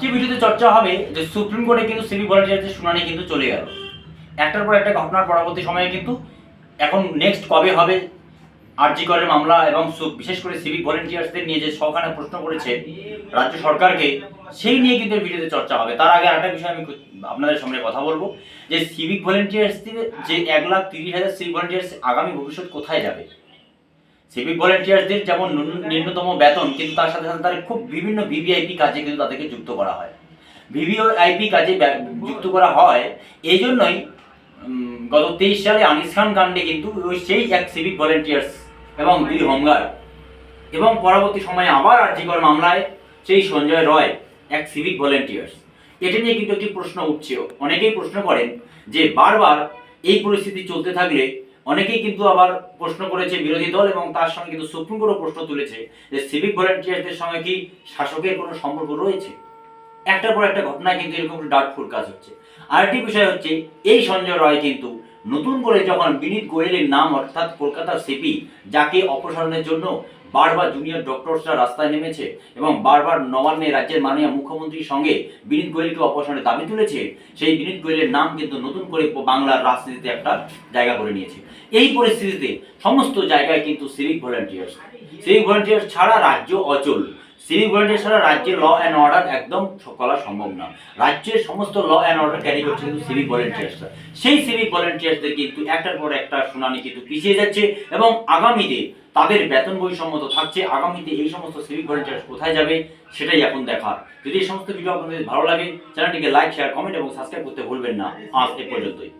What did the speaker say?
যে ভিডিওতে চর্চা হবে যে সুপ্রিম কোর্টে কিন্তু সিভিক ভলান্টিয়ারদের শুনানি কিন্তু চলে গেল একটার পর একটা ঘটনার পরবর্তী সময়ে কিন্তু এখন নেক্সট কবে হবে আরজি করের মামলা এবং বিশেষ করে সিভিক ভলান্টিয়ার্সদের নিয়ে যে সরকার প্রশ্ন করেছে রাজ্য সরকারকে সেই নিয়ে কিন্তু ভিডিওতে চর্চা হবে। তার আগে আরেকটা বিষয় আমি আপনাদের সামনে কথা বলবো যে সিভিক ভলান্টিয়ার্সদের যে 1,30,000 সিভিক ভলান্টিয়ার্স আগামী ভবিষ্যৎ কোথায় যাবে। সিভিক ভলান্টিয়ার্সদের যেমন ন্যূনতম বেতন কিন্তু তার সাথে সাথে তার খুব বিভিন্ন ভিভিআইপি কাজে কিন্তু তাদেরকে যুক্ত করা হয়। ভিভিআইপি কাজে যুক্ত করা হয় এই জন্যই গত 23 সালে আনিস খান কাণ্ডে কিন্তু সেই এক সিভিক ভলান্টিয়ার্স এবং 2 হোমগার্ড এবং পরবর্তী সময়ে আবার আরজি কর মামলায় সেই সঞ্জয় রয় এক সিভিক ভলান্টিয়ার্স। এটা নিয়ে কিন্তু একটি প্রশ্ন উঠছে, অনেকেই প্রশ্ন করেন যে বারবার এই পরিস্থিতি চলতে থাকলে অনেকেই কিন্তু আবার প্রশ্ন করেছে বিরোধী দল এবং তার সঙ্গে কিন্তু সুপ্রিম কোর্টও প্রশ্ন তুলেছে যে সিভিক ভলান্টিয়ারদের সঙ্গে কি শাসকের কোনো সম্পর্ক রয়েছে। একটার পর একটা ঘটনায় কিন্তু এরকম ডাউটফুল কাজ হচ্ছে। আরেকটি বিষয় হচ্ছে এই সঞ্জয় রয় কিন্তু নতুন করে যখন বিনীত গোয়েলের নাম অর্থাৎ কলকাতার সিপি যাকে অপসারণের জন্য বারবার জুনিয়র ডক্টরসরা রাস্তায় নেমেছে এবং বারবার নবান্নে রাজ্যের মাননীয় মুখ্যমন্ত্রীর সঙ্গে বিনীত গোয়েলকে অপসারণের দাবি তুলেছে, সেই বিনীত গোয়েলের নাম কিন্তু নতুন করে বাংলার রাজনীতিতে একটা জায়গা করে নিয়েছে। এই পরিস্থিতিতে সমস্ত জায়গায় কিন্তু সিভিক ভলান্টিয়ার্স ছাড়া রাজ্য অচল। সিভিক ভলান্টিয়ার ছাড়া রাজ্যের ল অ্যান্ড অর্ডার একদম করা সম্ভব না। রাজ্যের সমস্ত ল অ্যান্ড অর্ডার ক্যারি করছে কিন্তু সিভিক ভলান্টিয়ার্সরা। সেই সিভিক ভলান্টিয়ার্সদের কিন্তু একটার পর একটা শুনানি কিন্তু পিছিয়ে যাচ্ছে এবং আগামীতে তাদের বেতন বৈষম্য তো থাকছে। আগামীতে এই সমস্ত সিভিক ভলান্টিয়ার্স কোথায় যাবে সেটাই এখন দেখার। যদি এই সমস্ত ভিডিও আপনাদের ভালো লাগে চ্যানেলটিকে লাইক, শেয়ার, কমেন্ট এবং সাবস্ক্রাইব করতে ভুলবেন না। আজ এ পর্যন্তই।